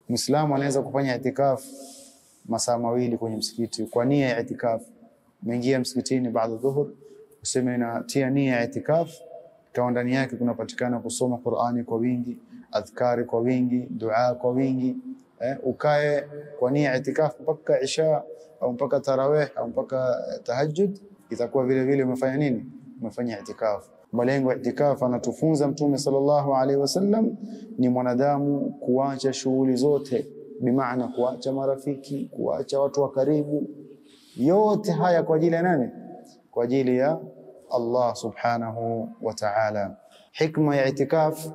Muislamu anaweza kufanya itikaf masaa mawili kwenye msikiti kwa nia ya itikaf. Umeingia msikitini baada dhuhur, useme natia nia ya itikaf, kwa ndani yake kunapatikana kusoma Qur'ani kwa wingi, adhkari kwa wingi, dua kwa wingi. Ukae kwa nia ya itikaf mpaka isha au mpaka tarawih au mpaka tahajjud, itakuwa vile vile umefanya nini? Umefanya itikaf. Malengo ya itikaf anatufunza Mtume sallallahu alaihi wasallam ni mwanadamu kuacha shughuli zote, bimaana kuacha marafiki, kuacha watu wa karibu, yote haya kwa ajili ya nani? Kwa ajili ya Allah subhanahu wa ta'ala. Hikma ya itikaf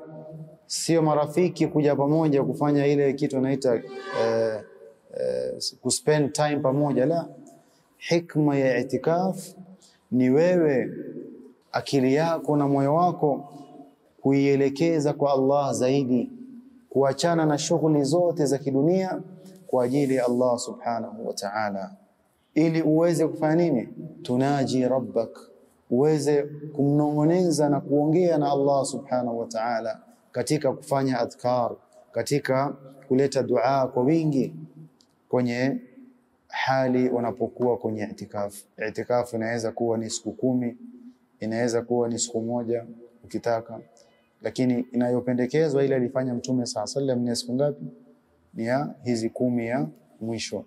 sio marafiki kuja pamoja kufanya ile kitu anaita kuspend time pamoja, la. Hikma ya itikaf ni wewe akili yako na moyo wako kuielekeza kwa Allah zaidi, kuachana na shughuli zote za kidunia kwa ajili ya Allah subhanahu wa ta'ala, ili uweze kufanya nini? Tunaji rabbak, uweze kumnong'oneza na kuongea na Allah subhanahu wa ta'ala katika kufanya adhkar, katika kuleta dua kwa wingi kwenye hali unapokuwa kwenye itikaf. Itikaf inaweza kuwa ni siku 10, inaweza kuwa ni siku 1 ukitaka, lakini inayopendekezwa ile alifanya Mtume sallallahu alaihi wasallam ni siku ngapi? Ni ya hizi 10 ya mwisho.